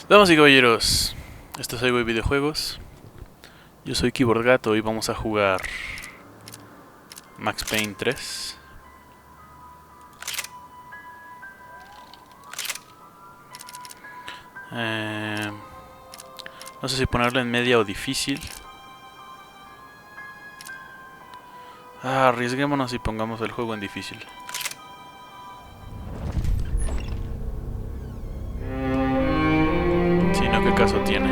Damas y caballeros, esto es AyGueyVideojuegos. Yo soy Keyboard Gato y vamos a jugar Max Payne 3. No sé si ponerlo en media o difícil. Arriesguémonos y pongamos el juego en difícil. Si no, ¿qué caso tiene?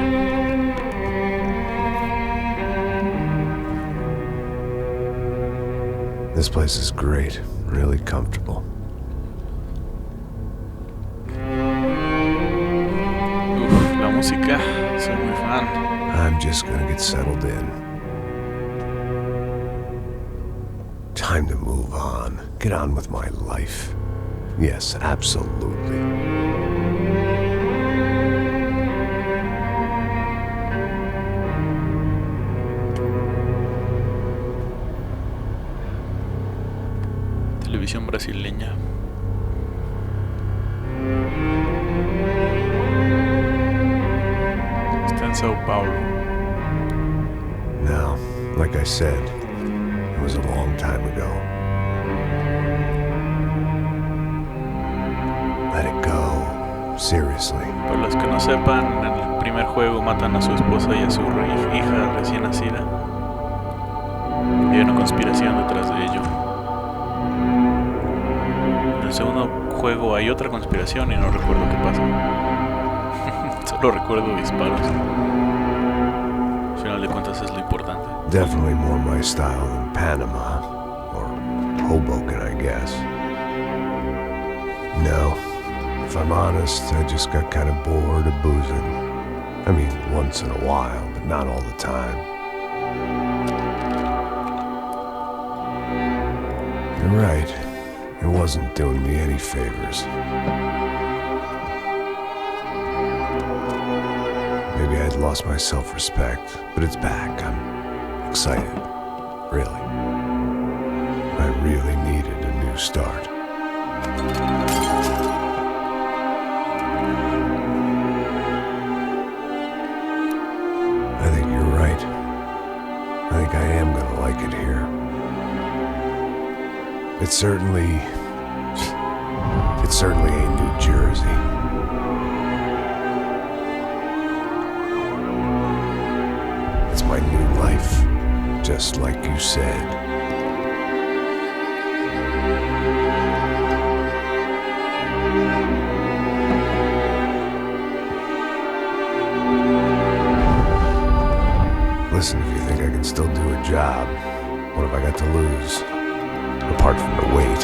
This place is great, really comfortable. La música, soy muy fan. I'm just gonna get settled in. Time to move on. Get on with my life. Yes, absolutely. Televisión brasileña. Está en Sao Paulo. Now, like I said, it was a long time ago. Let it go. Seriously. Para los que no sepan, en el primer juego matan a su esposa y a su hija recién nacida. Y hay una conspiración detrás de ello. En el segundo juego hay otra conspiración y no recuerdo qué pasa. Solo recuerdo disparos. Al final de cuentas es lo importante. Definitely more my style than Panama. Or Hoboken, I guess. No. If I'm honest, I just got kind of bored of boozing. I mean, once in a while, but not all the time. You're right. It wasn't doing me any favors. Maybe I'd lost my self-respect, but it's back. I'm excited. Really. I really needed a new start. I think you're right. I think I am gonna like it here. It certainly ain't New Jersey. It's my new life, just like you said. Listen, if you think I can still do a job, what have I got to lose? Apart from the weight.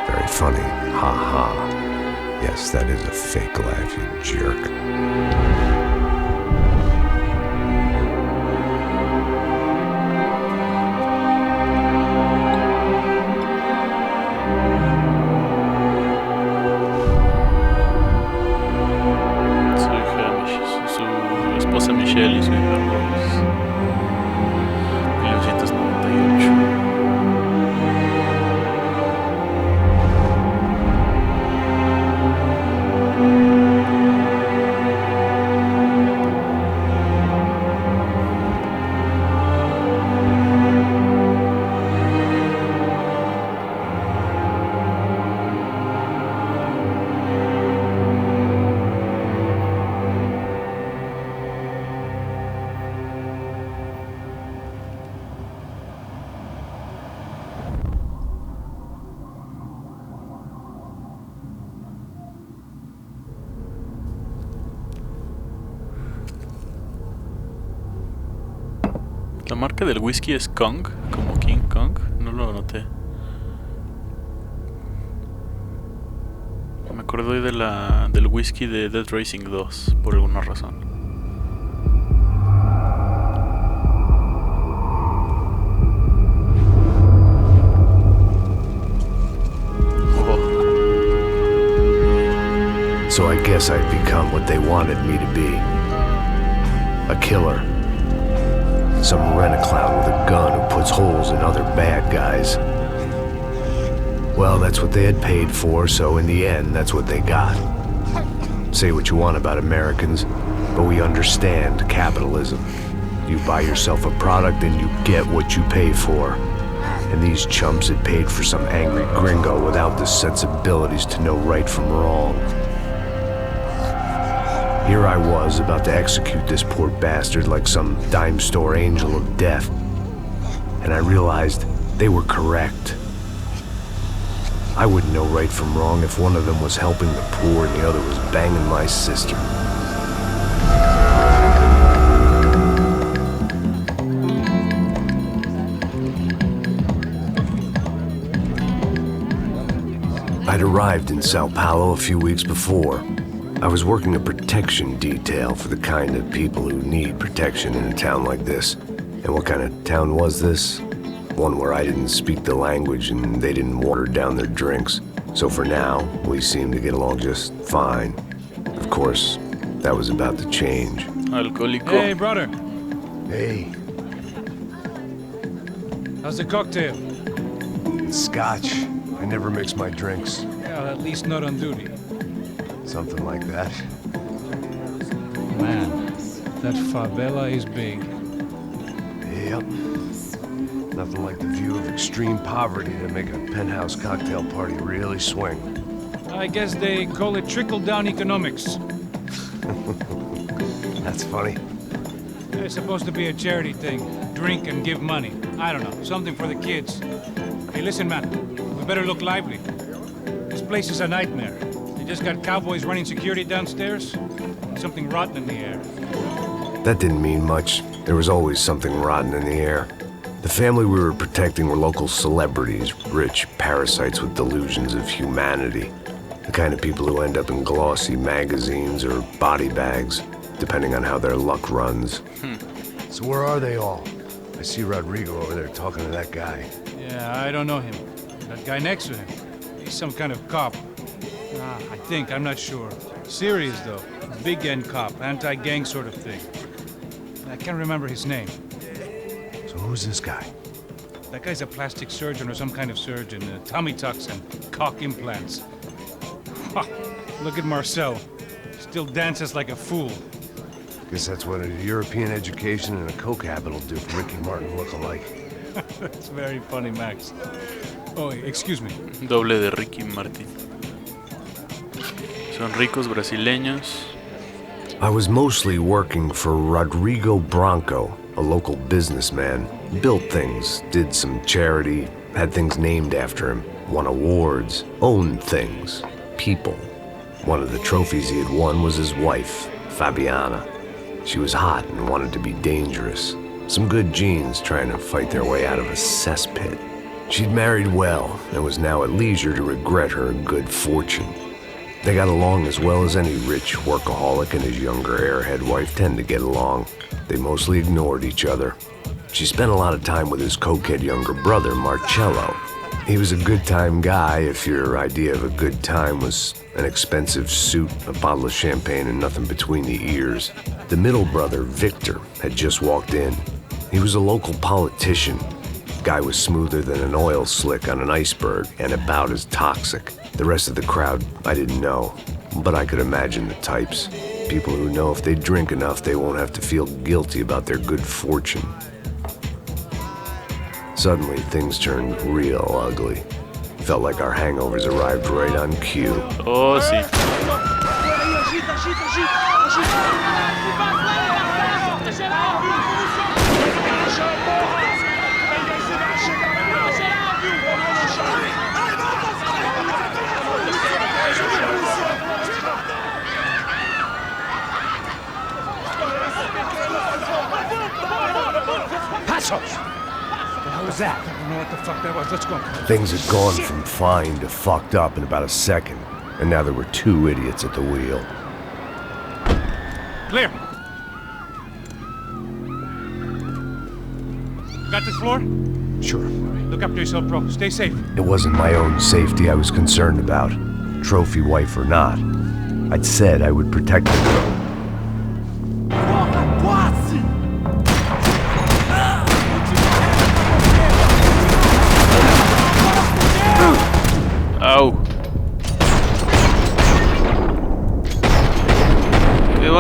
Very funny. Ha ha. Yes, that is a fake laugh, you jerk. Su esposa Michelle y su hija Rose. 1998. La marca del whisky es Kong, como King Kong, no lo noté. Me acordé del whisky de Dead Racing 2, por alguna razón. So I guess I'd become what they wanted me to be. A killer. Some rent-a-clown with a gun who puts holes in other bad guys. Well, that's what they had paid for, so in the end, that's what they got. Say what you want about Americans, but we understand capitalism. You buy yourself a product and you get what you pay for. And these chumps had paid for some angry gringo without the sensibilities to know right from wrong. Here I was about to execute this poor bastard like some dime store angel of death. And I realized they were correct. I wouldn't know right from wrong if one of them was helping the poor and the other was banging my sister. I'd arrived in Sao Paulo a few weeks before. I was working a protection detail for the kind of people who need protection in a town like this. And what kind of town was this? One where I didn't speak the language and they didn't water down their drinks. So for now, we seemed to get along just fine. Of course, that was about to change. Alcohólico. Hey, brother. Hey, How's the cocktail? it's scotch. I never mix my drinks. Well, at least not on duty. Something like that. Man, that favela is big. Yep. Nothing like the view of extreme poverty to make a penthouse cocktail party really swing. I guess they call it trickle-down economics. That's funny. It's supposed to be a charity thing. Drink and give money. I don't know, something for the kids. Hey, listen, man. We better look lively. This place is a nightmare. They just got cowboys running security downstairs. And something rotten in the air. That didn't mean much. There was always something rotten in the air. The family we were protecting were local celebrities, rich parasites with delusions of humanity. The kind of people who end up in glossy magazines or body bags, depending on how their luck runs. So where are they all? I see Rodrigo over there talking to that guy. Yeah, I don't know him. That guy next to him. He's some kind of cop. I think, I'm not sure. Serious, though. Big end cop, anti-gang sort of thing. I can't remember his name. So who's this guy? That guy's a plastic surgeon or some kind of surgeon. Tummy tucks and cock implants. Ha! Look at Marcel. Still dances like a fool. Guess that's what a European education and a coke habit will do for Ricky Martin look-alike. That's very funny, Max. Oh, excuse me. Doble de Ricky Martin. Son ricos brasileños. I was mostly working for Rodrigo Branco, a local businessman. Built things, did some charity, had things named after him, won awards, owned things, people. One of the trophies he had won was his wife, Fabiana. She was hot and wanted to be dangerous. Some good genes trying to fight their way out of a cesspit. She'd married well and was now at leisure to regret her good fortune. They got along as well as any rich workaholic and his younger airhead wife tend to get along. They mostly ignored each other. She spent a lot of time with his cokehead younger brother, Marcello. He was a good-time guy if your idea of a good time was an expensive suit, a bottle of champagne, and nothing between the ears. The middle brother, Victor, had just walked in. He was a local politician. Guy was smoother than an oil slick on an iceberg and about as toxic. The rest of the crowd, I didn't know, but I could imagine the types. People who know if they drink enough, they won't have to feel guilty about their good fortune. Suddenly, things turned real ugly. Felt like our hangovers arrived right on cue. Oh, sí. What was that? I don't know what the fuck that was. Let's go. Things had gone from fine to fucked up in about a second, and now there were two idiots at the wheel. Clear. Got this floor? Sure. Look after yourself, bro. Stay safe. It wasn't my own safety I was concerned about, trophy wife or not. I'd said I would protect her. Au.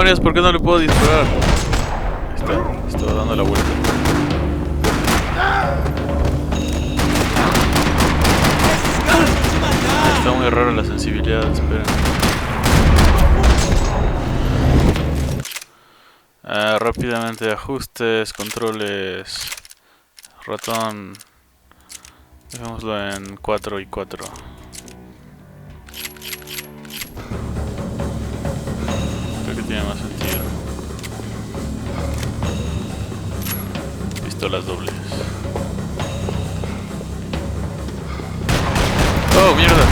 Demonios, ¿por qué no le puedo disparar? Está dando la vuelta. Está muy raro la sensibilidad, esperen. Rápidamente ajustes, controles, ratón. Dejémoslo en 4 y 4. Creo que tiene más sentido. Pistolas dobles. ¡Oh, mierda!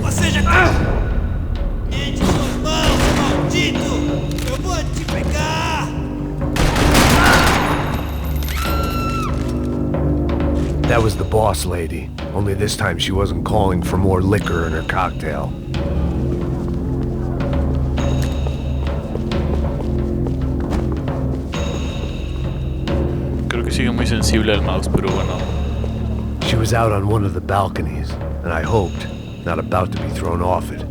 Você já... Mente suas mãos, maldito! Eu vou te pegar! That was the boss lady. Only this time she wasn't calling for more liquor in her cocktail. Creo que sigue muy sensible al mouse, pero bueno. She was out on one of the balconies, and I hoped, not about to be thrown off it.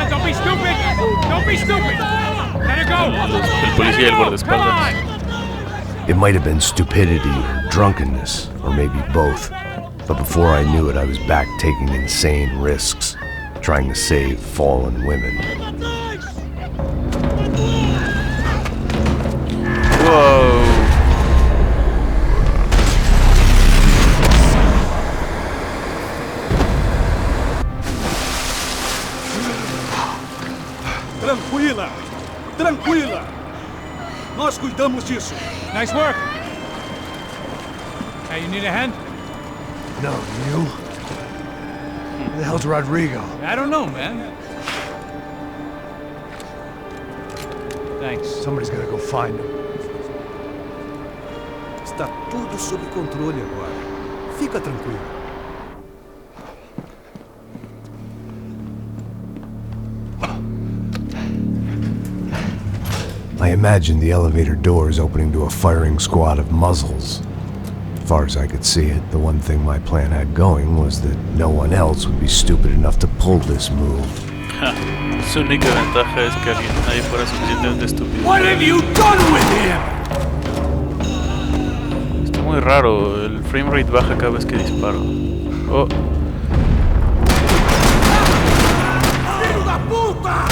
Don't be stupid! Don't be stupid! Let it go! El policía y el guardaespaldas. It might have been stupidity or drunkenness, or maybe both. But before I knew it, I was back taking insane risks, trying to save fallen women. Whoa. Tranquila! Tranquila! Nós cuidamos disso. Nice work! Hey, you need a hand? No, you? Where the hell's Rodrigo? I don't know, man. Thanks. Somebody's gonna go find him. Está tudo sob controle agora. Fica tranquilo. I imagined the elevator doors opening to a firing squad of muzzles. As far as I could see it, the one thing my plan had going was that no one else would be stupid enough to pull this move. Su única ventaja es que alguien ahí fuera suficientemente estúpido. What have you done with him? Está muy raro, el frame rate baja cada vez que disparo. Oh. Filho da puta!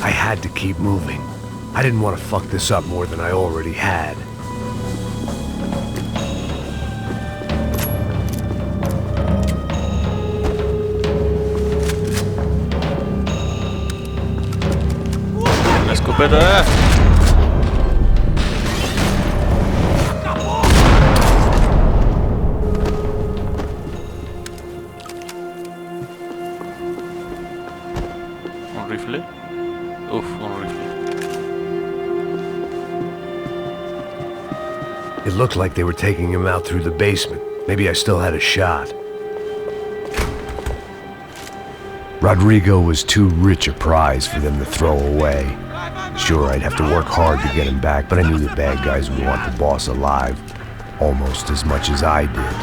I had to keep moving. I didn't want to fuck this up more than I already had. La escopeta. Un rifle. Uf, un rifle. It looked like they were taking him out through the basement. Maybe I still had a shot. Rodrigo was too rich a prize for them to throw away. Sure, I'd have to work hard to get him back, but I knew the bad guys would want the boss alive almost as much as I did.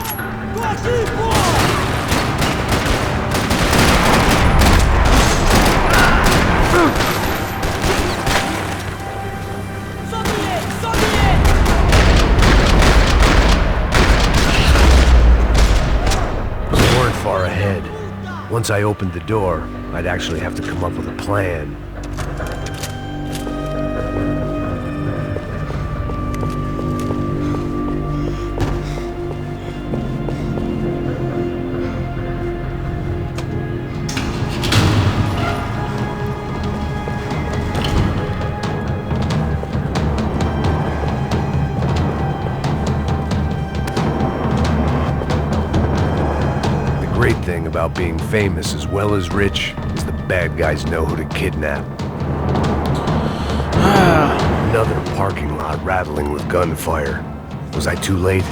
We weren't far ahead. Once I opened the door, I'd actually have to come up with a plan. The great thing about being famous as well as rich is the bad guys know who to kidnap. Another parking lot rattling with gunfire. Was I too late?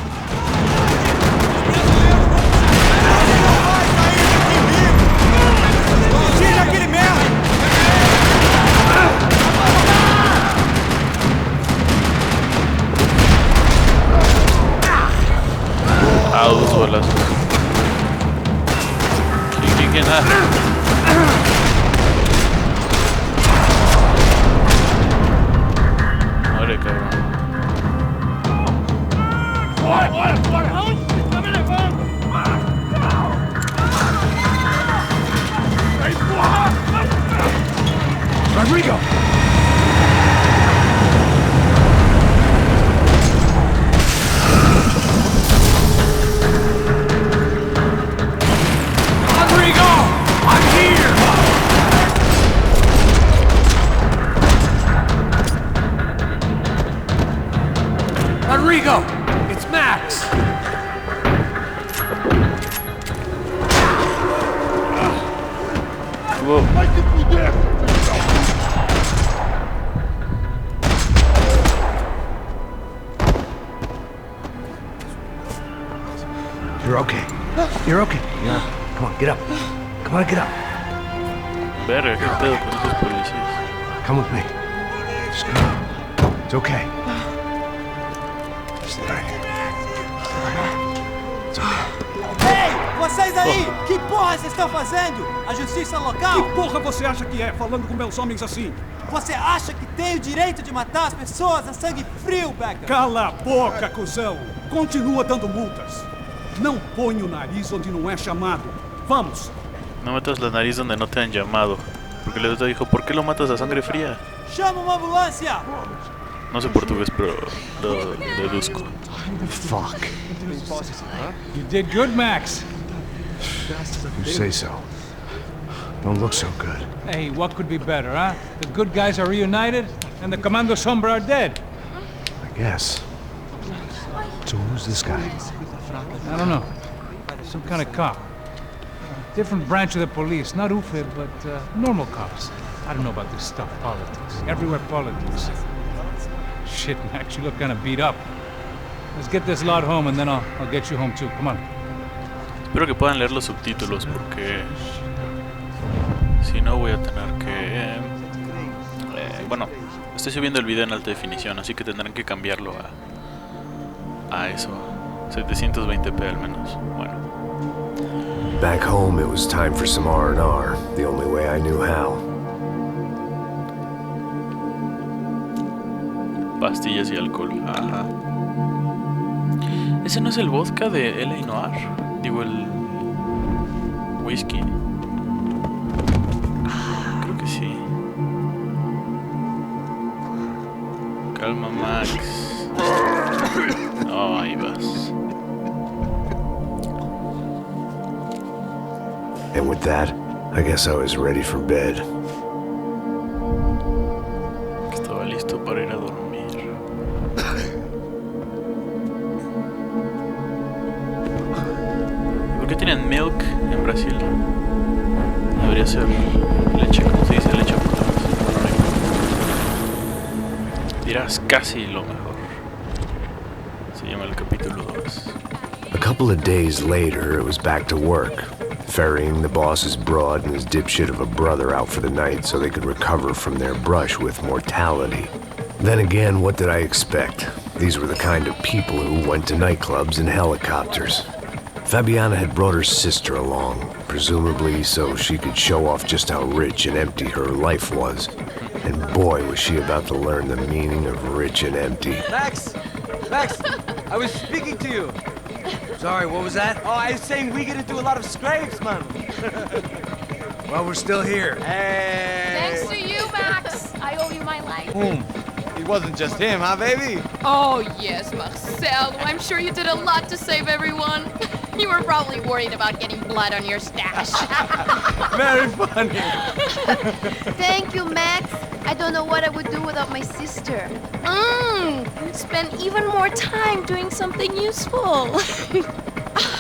balazos. ¿Quién? Madre cabrón. Rodrigo! Rodrigo! I'm here! Rodrigo! It's Max! Whoa. You're okay. You're okay. Yeah. Come on, get up. Come on, get up. Verga, qué pedo con esos policías. Come with me. Just come. It's okay. Just all right. It's okay. Ei, vocês aí! Que porra vocês estão fazendo? A justiça local? Que porra você acha que é, falando com meus homens assim? Você acha que tem o direito de matar as pessoas a sangue frio, Becker? Cala a boca, cuzão! Continua dando multas. Não põe o nariz onde não é chamado. Vamos! No metas la nariz donde no te han llamado. Porque el otro dijo, ¿por qué lo matas a sangre fría? Chama uma ambulância! No sé portugués, pero lo deduzco. Fuck. You did good, Max. You say so. Don't look so good. Hey, what could be better, huh? The good guys are reunited, and the Commando Sombra are dead. I guess. So who's this guy? I don't know. Some kind of cop. Different branch of the police. Not UFE, but normal cops. I don't know about this stuff, politics. Everywhere politics. Shit, Max, you look kind of beat up. Let's get this lot home, and then I'll get you home too. Come on. Espero que puedan leer los subtítulos, porque si no voy a tener que... bueno, estoy subiendo el video en alta definición, así que tendrán que cambiarlo a eso. 720p al menos. Bueno. Back home, it was time for some R&R, the only way I knew how. Pastillas y alcohol. Ajá. ¿Ese no es el vodka de L.A. Noir? Digo, el whisky. Creo que sí. Calma, Max. Oh, ahí vas. And with that, I guess I was ready for bed. Estaba listo para ir a dormir. ¿Por qué tienen milk en Brasil? Debería ser leche, ¿cómo se dice? Leche puta. Dirás casi lo mejor. Se llama el capítulo 2. A couple of days later, it was back to work, ferrying the boss's broad and his dipshit of a brother out for the night so they could recover from their brush with mortality. Then again, what did I expect? These were the kind of people who went to nightclubs in helicopters. Fabiana had brought her sister along, presumably so she could show off just how rich and empty her life was. And boy, was she about to learn the meaning of rich and empty. Max! Max! I was speaking to you! Sorry, what was that? Oh, I was saying we gotta do a lot of scrapes, man! Well, we're still here. Hey! Thanks to you, Max. I owe you my life. Boom! It wasn't just him, huh, baby? Oh, yes, Marcel. I'm sure you did a lot to save everyone. You were probably worried about getting blood on your stash. Very funny! Thank you, Max. I don't know what I would do without my sister. You'd spend even more time doing something useful.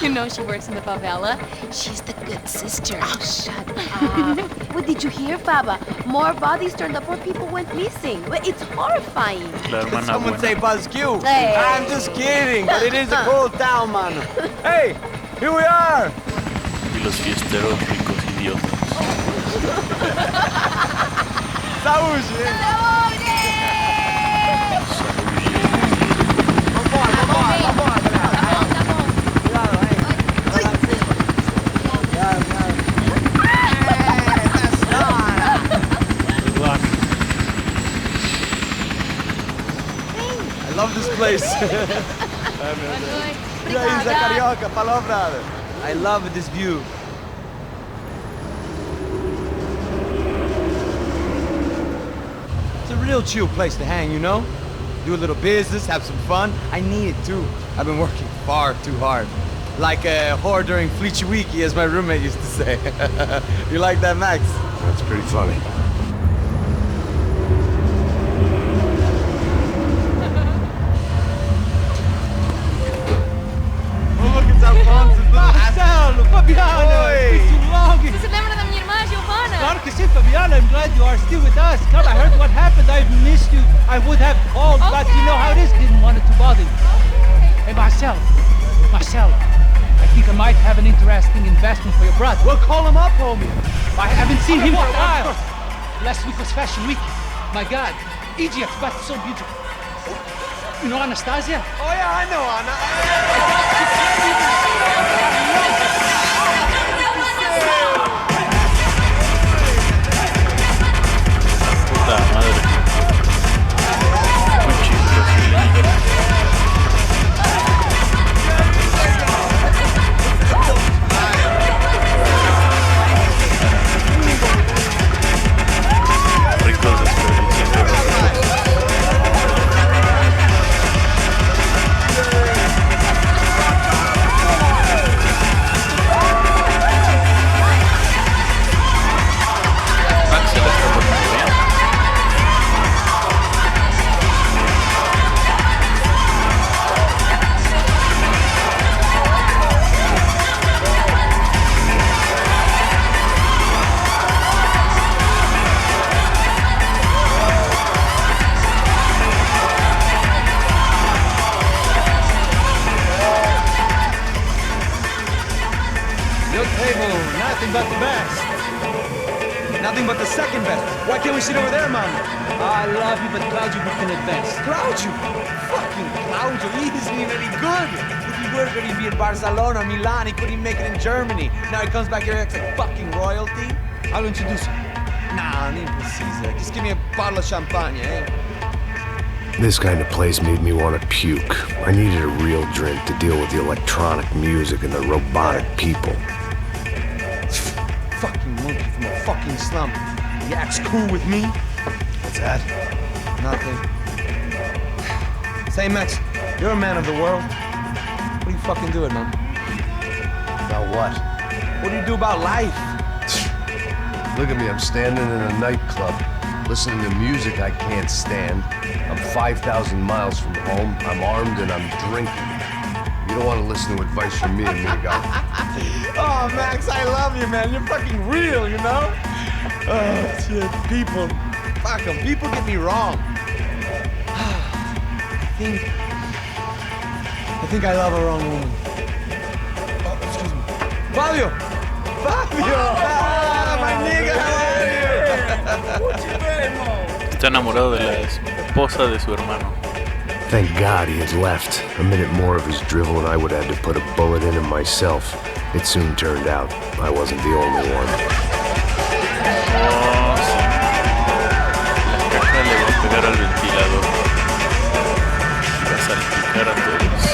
You know she works in the favela. She's the good sister. Oh, shut up. What did you hear, Baba? More bodies turned up, more people went missing. It's horrifying. La hermana Someone buena. say Buzz Q! Hey. I'm just kidding, but it is a cool town, man! Hey! Here we are! Y los fiesteros ricos idiotas. Saúde! Vambora, galera! Cuidado, hein? boys. E aí, Zé Carioca, falou, brother. I love this view. It's a real chill place to hang, you know? Do a little business, have some fun. I need it too. I've been working far too hard. Like a whore during Fleechy Weeky, as my roommate used to say. You like that, Max? That's pretty funny. Marcelo, Fabiana, it's too long. Você se lembra da minha irmã, Giovanna? Claro que sim, Fabiana. I'm glad you are still with us. Come, I heard what happened. I've missed you. I would have called, but you know how it is. Didn't want it to bother you. Hey, Marcelo, I think I might have an interesting investment for your brother. Well, call him up, homie. I haven't seen him for a while. Last week was Fashion Week. My God, Egypt, but so beautiful. You know Anastasia? Oh, yeah, I know, Anna. Puta madre. Muy chistoso. Ricos desperdiciando. Your table, nothing but the best. Nothing but the second best. Why can't we sit over there, man? I love you, but Claudio booked in advance. Claudio? Fucking Claudio, he isn't even any good. If he were going to be in Barcelona, Milan, he couldn't make it in Germany. Now he comes back here and acts like fucking royalty. I'll introduce you. Nah, need precisa. Just give me a bottle of champagne, eh? This kind of place made me want to puke. I needed a real drink to deal with the electronic music and the robotic people. Fucking monkey from a fucking slum. He acts cool with me. What's that? Nothing. Say, Max, you're a man of the world. What do you fucking do it, man? About what? What do you do about life? Look at me, I'm standing in a nightclub, listening to music I can't stand. I'm 5,000 miles from home, I'm armed and I'm drinking. You don't want to listen to advice from me, amigo. Oh, Max, I love you, man. You're fucking real, you know? Oh, shit. People. Fuck them. People get me wrong. I think I love a wrong woman. Oh, excuse me. Fabio! Fabio! Ah, my nigga, how are you? Está enamorado de la esposa de su hermano. Thank God he had left. A minute more of his drivel and I would have had to put a bullet in him myself. It soon turned out I wasn't the only one. Oh, sí. La caja le va a pegar al ventilador. Y va a salpicar a todos.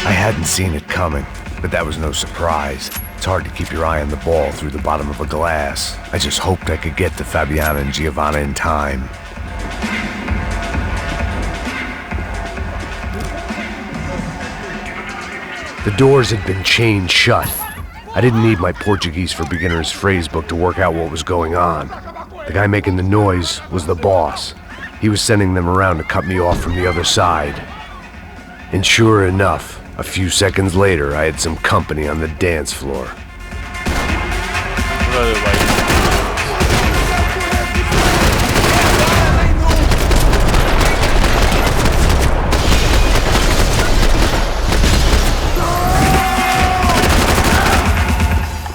I hadn't seen it coming, but that was no surprise. It's hard to keep your eye on the ball through the bottom of a glass. I just hoped I could get to Fabiana and Giovanna in time. The doors had been chained shut. I didn't need my Portuguese for Beginners phrase book to work out what was going on. The guy making the noise was the boss. He was sending them around to cut me off from the other side. And sure enough, a few seconds later, I had some company on the dance floor.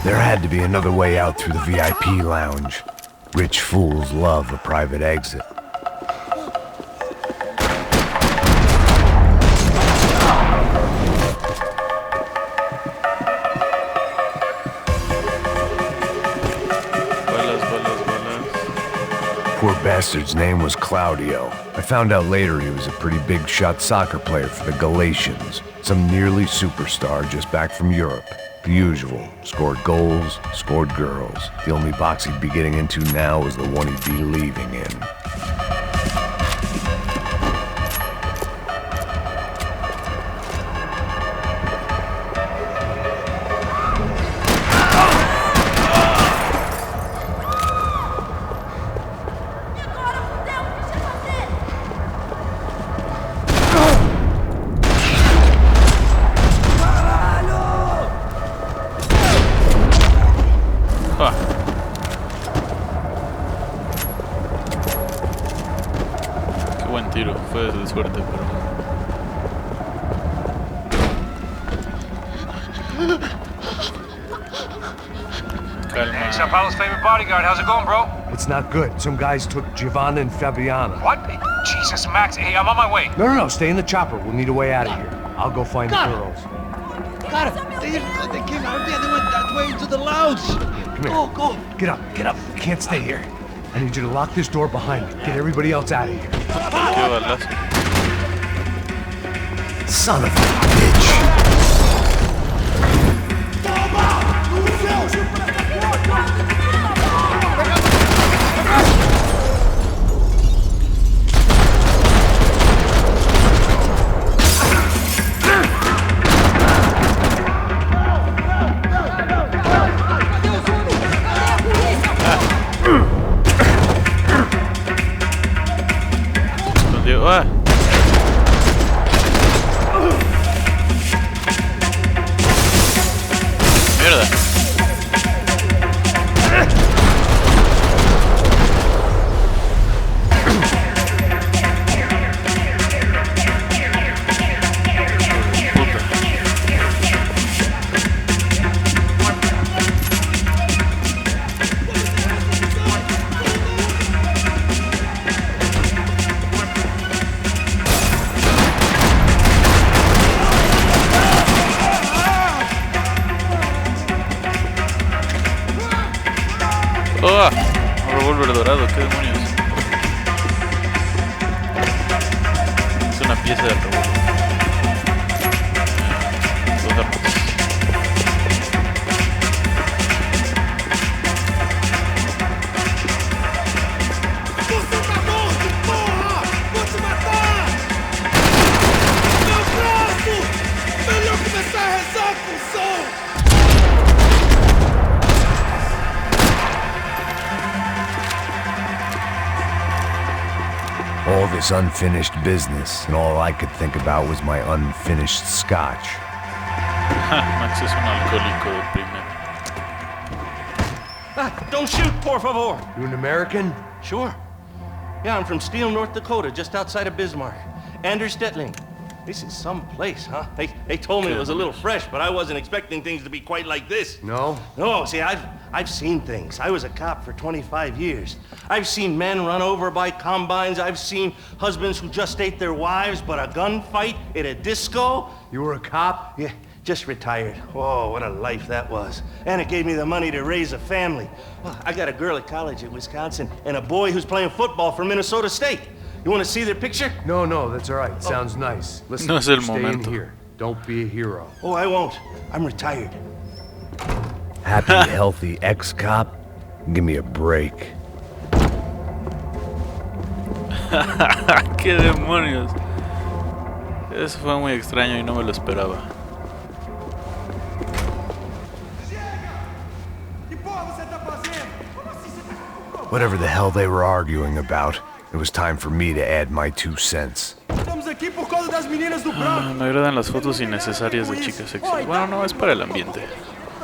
There had to be another way out through the VIP lounge. Rich fools love a private exit. Poor bastard's name was Claudio. I found out later he was a pretty big shot soccer player for the Galatians. Some nearly superstar just back from Europe. The usual. Scored goals, scored girls. The only box he'd be getting into now was the one he'd be leaving in. Tiro, fue de suerte, pero... Calma. Hey, Sao Paulo's favorite bodyguard. How's it going, bro? It's not good. Some guys took Giovanna and Fabiana. What? Jesus, Max. Hey, I'm on my way. No. Stay in the chopper. We'll need a way out of here. I'll go find the girls. Got it. They came out there. They went that way into the lounge. Come here. Go. Get up. You can't stay here. I need you to lock this door behind me. Get everybody else out of here. Son of a bitch. ¡Oh! Un revólver dorado, ¿qué demonios? Es una pieza del revólver. Dos armas. All this unfinished business, and all I could think about was my unfinished scotch. Max es un alcohólico deprimente. Don't shoot, por favor. You an American? Sure. Yeah, I'm from Steele, North Dakota, just outside of Bismarck. Anders Stetling. This is some place, huh? They told me it was a little fresh, but I wasn't expecting things to be quite like this. No? No, see, I've seen things. I was a cop for 25 years. I've seen men run over by combines. I've seen husbands who just ate their wives, but a gunfight at a disco. You were a cop? Yeah, just retired. Oh, what a life that was. And it gave me the money to raise a family. Well, I got a girl at college at Wisconsin and a boy who's playing football for Minnesota State. You want to see their picture? No, that's all right. Sounds nice. Listen, no es el stay momento. in here. Don't be a hero. Oh, I won't. I'm retired. Happy, healthy ex-cop? Give me a break. ¡Qué demonios! Eso fue muy extraño y no me lo esperaba. Whatever the hell they were arguing about, it was time for me to add my 2 cents. Me agradan las fotos innecesarias de chicas sexy. Bueno, no, es para el ambiente.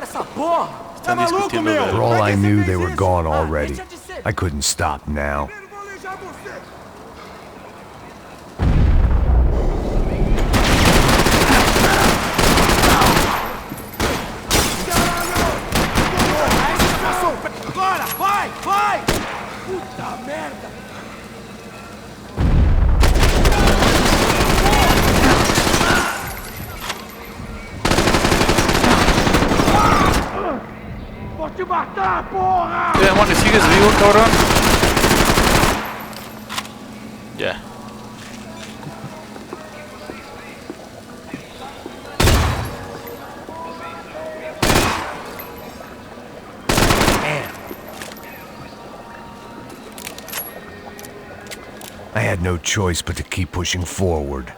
Están discutiendo de... For all I knew, they were gone already. I couldn't stop now. ¿Qué demonios? ¿Sigues vivo, cabrón? Ya. I had no choice but to keep pushing forward.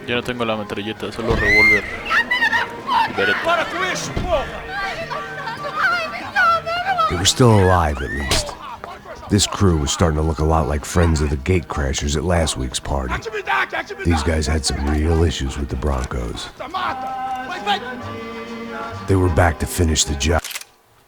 Ya no tengo la metralleta, solo revólver. They were still alive, at least. This crew was starting to look a lot like friends of the gatecrashers at last week's party. These guys had some real issues with the Broncos. They were back to finish the job.